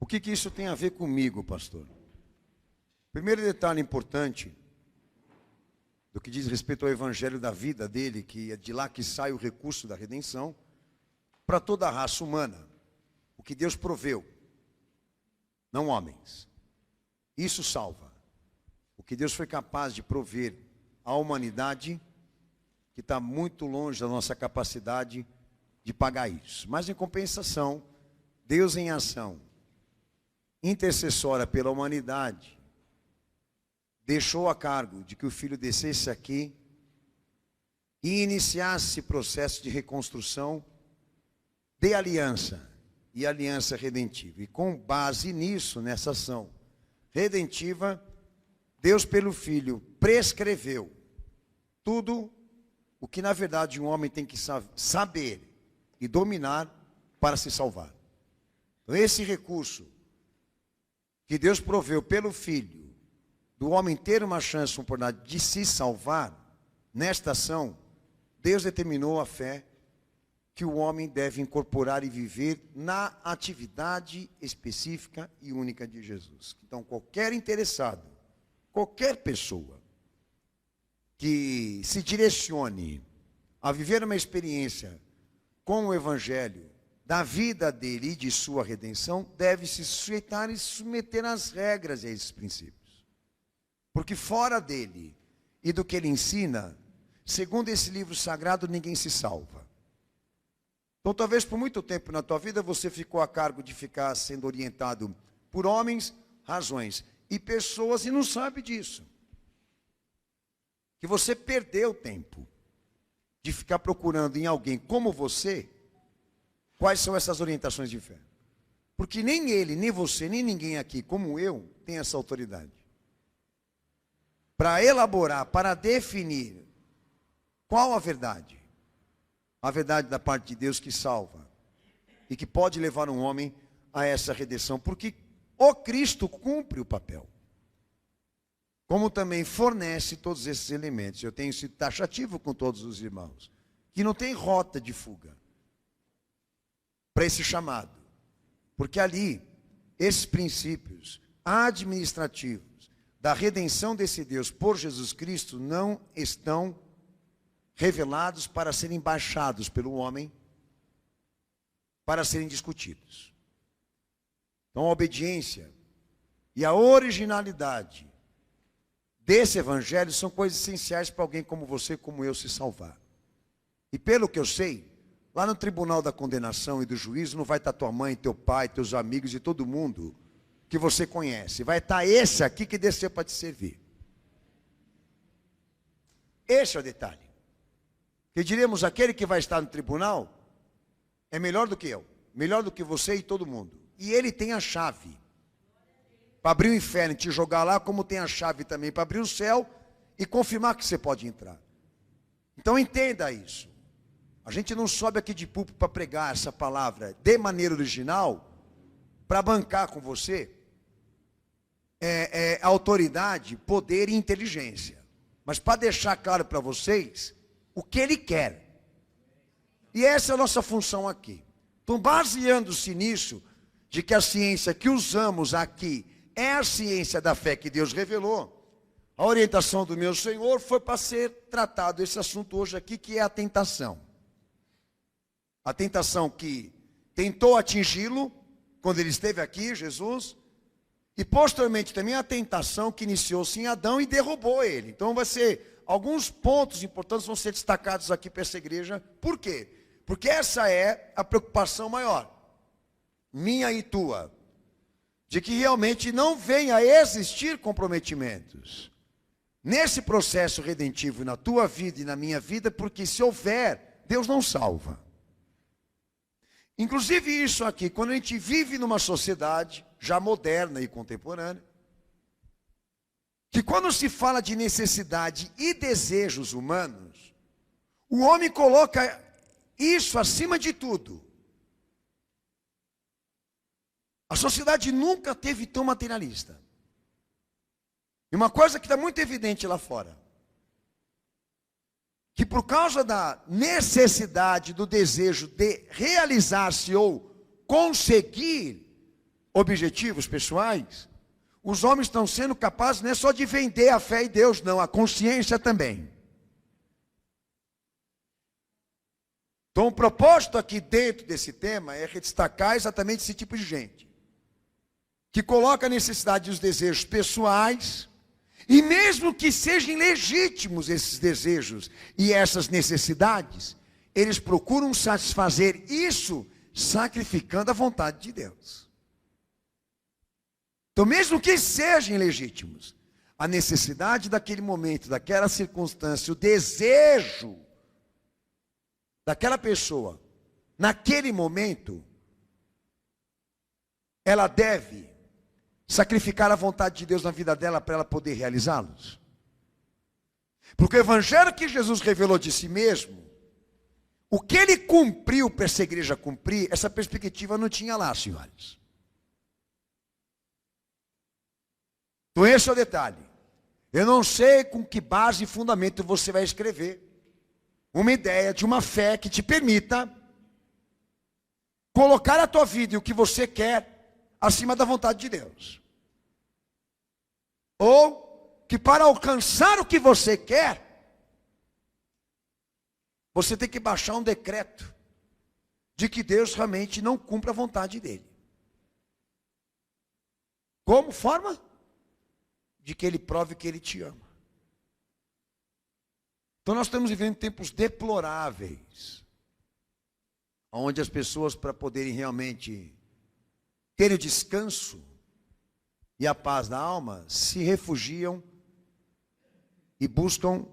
O que isso tem a ver comigo, pastor? Primeiro detalhe importante, do que diz respeito ao evangelho da vida dele, que é de lá que sai o recurso da redenção, para toda a raça humana, o que Deus proveu, não homens. Isso salva. O que Deus foi capaz de prover à humanidade, que está muito longe da nossa capacidade de pagar isso. Mas em compensação, Deus em ação intercessora pela humanidade, deixou a cargo de que o Filho descesse aqui e iniciasse esse processo de reconstrução de aliança e aliança redentiva. E com base nisso, nessa ação redentiva, Deus pelo Filho prescreveu tudo o que na verdade um homem tem que saber e dominar para se salvar. Então esse recurso que Deus proveu pelo Filho, do homem ter uma chance, uma oportunidade de se salvar, nesta ação, Deus determinou a fé que o homem deve incorporar e viver na atividade específica e única de Jesus. Então, qualquer interessado, qualquer pessoa que se direcione a viver uma experiência com o Evangelho, da vida dele e de sua redenção, deve se sujeitar e se submeter às regras e a esses princípios. Porque fora dele e do que ele ensina, segundo esse livro sagrado, ninguém se salva. Então, talvez por muito tempo na tua vida, você ficou a cargo de ficar sendo orientado por homens, razões e pessoas, e não sabe disso. Que você perdeu tempo de ficar procurando em alguém como você, quais são essas orientações de fé. Porque nem ele, nem você, nem ninguém aqui, como eu, tem essa autoridade. Para elaborar, para definir qual a verdade. A verdade da parte de Deus que salva. E que pode levar um homem a essa redenção. Porque o Cristo cumpre o papel. Como também fornece todos esses elementos. Eu tenho sido taxativo com todos os irmãos. Que não tem rota de fuga para esse chamado. Porque ali, esses princípios administrativos da redenção desse Deus por Jesus Cristo não estão revelados para serem baixados pelo homem, para serem discutidos. Então a obediência e a originalidade desse evangelho são coisas essenciais para alguém como você, como eu, se salvar. E pelo que eu sei, lá no tribunal da condenação e do juízo não vai estar tua mãe, teu pai, teus amigos e todo mundo que você conhece. Vai estar esse aqui que desceu para te servir. Esse é o detalhe. Que diremos, aquele que vai estar no tribunal é melhor do que eu, melhor do que você e todo mundo. E ele tem a chave para abrir o inferno e te jogar lá, como tem a chave também para abrir o céu e confirmar que você pode entrar. Então entenda isso. A gente não sobe aqui de púlpito para pregar essa palavra de maneira original, para bancar com você autoridade, poder e inteligência. Mas para deixar claro para vocês o que ele quer. E essa é a nossa função aqui. Então, baseando-se nisso, de que a ciência que usamos aqui é a ciência da fé que Deus revelou, a orientação do meu Senhor foi para ser tratado esse assunto hoje aqui, que é a tentação. A tentação que tentou atingi-lo quando ele esteve aqui, Jesus, e posteriormente também a tentação que iniciou-se em Adão e derrubou ele. Então vai ser, alguns pontos importantes vão ser destacados aqui para essa igreja. Por quê? Porque essa é a preocupação maior, minha e tua, de que realmente não venha a existir comprometimentos nesse processo redentivo na tua vida e na minha vida, porque se houver, Deus não salva. Inclusive isso aqui, quando a gente vive numa sociedade já moderna e contemporânea, que quando se fala de necessidade e desejos humanos, o homem coloca isso acima de tudo. A sociedade nunca teve tão materialista. E uma coisa que está muito evidente lá fora, que por causa da necessidade, do desejo de realizar-se ou conseguir objetivos pessoais, os homens estão sendo capazes não é só de vender a fé em Deus, não, a consciência também. Então, o propósito aqui dentro desse tema é destacar exatamente esse tipo de gente, que coloca a necessidade e os desejos pessoais, e mesmo que sejam legítimos esses desejos e essas necessidades, eles procuram satisfazer isso sacrificando a vontade de Deus. Então, mesmo que sejam legítimos, a necessidade daquele momento, daquela circunstância, o desejo daquela pessoa, naquele momento, ela deve sacrificar a vontade de Deus na vida dela para ela poder realizá-los. Porque o evangelho que Jesus revelou de si mesmo, o que ele cumpriu para essa igreja cumprir, essa perspectiva não tinha lá, senhores. Então esse é o detalhe. Eu não sei com que base e fundamento você vai escrever uma ideia de uma fé que te permita colocar a tua vida e o que você quer acima da vontade de Deus. Ou que para alcançar o que você quer, você tem que baixar um decreto de que Deus realmente não cumpre a vontade dele. Como forma? De que ele prove que ele te ama. Então nós estamos vivendo tempos deploráveis, onde as pessoas, para poderem realmente ter o descanso e a paz da alma, se refugiam e buscam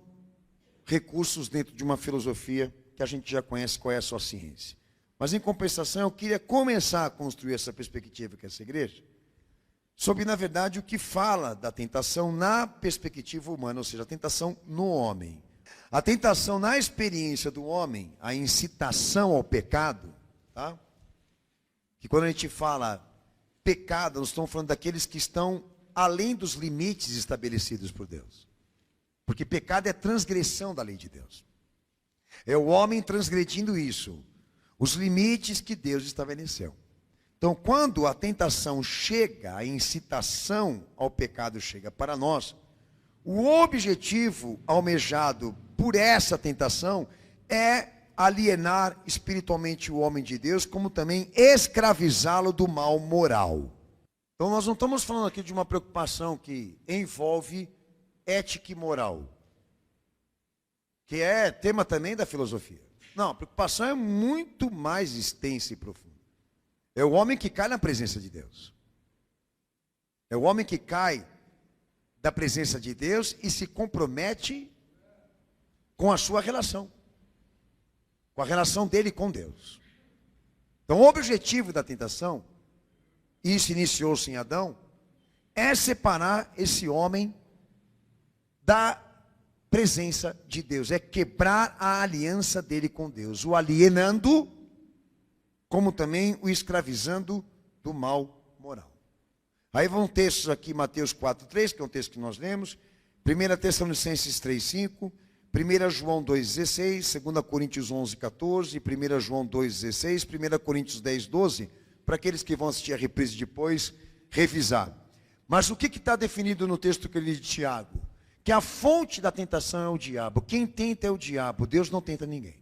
recursos dentro de uma filosofia que a gente já conhece qual é a sua ciência. Mas em compensação, eu queria começar a construir essa perspectiva que é essa igreja, sobre, na verdade, o que fala da tentação na perspectiva humana, ou seja, a tentação no homem. A tentação na experiência do homem, a incitação ao pecado, tá? Que quando a gente fala pecado, nós estamos falando daqueles que estão além dos limites estabelecidos por Deus. Porque pecado é transgressão da lei de Deus. É o homem transgredindo isso, os limites que Deus estabeleceu. Então, quando a tentação chega, a incitação ao pecado chega para nós, o objetivo almejado por essa tentação é alienar espiritualmente o homem de Deus, como também escravizá-lo do mal moral. Então nós não estamos falando aqui de uma preocupação que envolve ética e moral, que é tema também da filosofia. Não, a preocupação é muito mais extensa e profunda. É o homem que cai na presença de Deus. É o homem que cai da presença de Deus e se compromete com a sua relação, com a relação dele com Deus. Então o objetivo da tentação, e isso iniciou-se em Adão, é separar esse homem da presença de Deus, é quebrar a aliança dele com Deus, o alienando, como também o escravizando do mal moral. Aí vão textos aqui, Mateus 4:3, que é um texto que nós lemos, 1 Tessalonicenses 3:5, 1 João 2:16, 2 Coríntios 11:14, 1 João 2:16, 1 Coríntios 10:12, para aqueles que vão assistir a reprise depois, revisar. Mas o que está definido no texto que eu li de Tiago? Que a fonte da tentação é o diabo. Quem tenta é o diabo, Deus não tenta ninguém.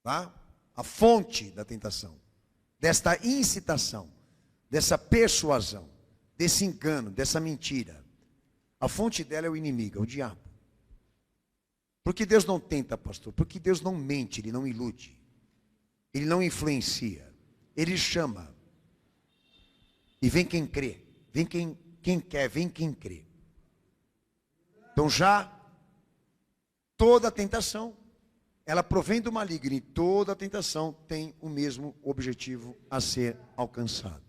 Tá? A fonte da tentação, desta incitação, dessa persuasão, desse engano, dessa mentira, a fonte dela é o inimigo, é o diabo. Por que Deus não tenta, pastor? Porque Deus não mente, Ele não ilude, Ele não influencia, Ele chama. E vem quem crê, vem quem quer, vem quem crê. Então já, toda a tentação, ela provém do maligno, e toda a tentação tem o mesmo objetivo a ser alcançado.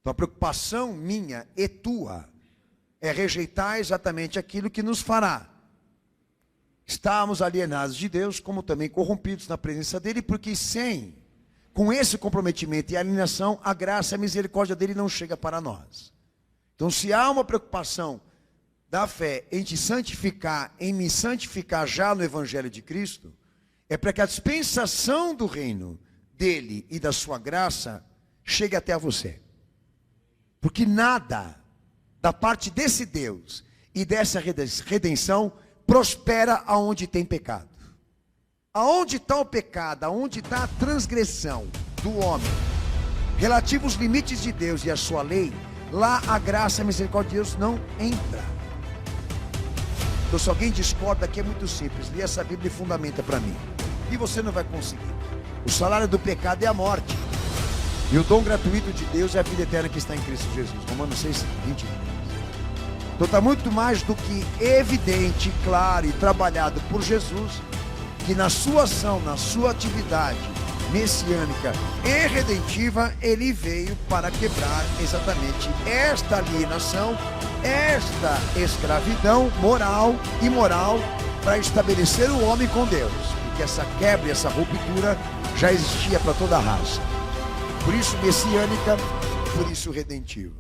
Então a preocupação minha e tua é rejeitar exatamente aquilo que nos fará estarmos alienados de Deus, como também corrompidos na presença dele, porque com esse comprometimento e alienação, a graça e a misericórdia dele não chega para nós. Então se há uma preocupação da fé em te santificar, em me santificar já no Evangelho de Cristo, é para que a dispensação do reino dele e da sua graça chegue até a você. Porque nada da parte desse Deus e dessa redenção prospera aonde tem pecado. Aonde está o pecado, aonde está a transgressão do homem, relativo aos limites de Deus e a sua lei, lá a graça e a misericórdia de Deus não entra. Então, se alguém discorda aqui, é muito simples: lê essa Bíblia e fundamenta para mim, e você não vai conseguir. O salário do pecado é a morte, e o dom gratuito de Deus é a vida eterna que está em Cristo Jesus. Romanos 6, 20. Então está muito mais do que evidente, claro e trabalhado por Jesus, que na sua ação, na sua atividade messiânica e redentiva, ele veio para quebrar exatamente esta alienação, esta escravidão moral e imoral, para estabelecer o homem com Deus, porque essa quebra e essa ruptura já existia para toda a raça. Por isso messiânica, por isso redentiva.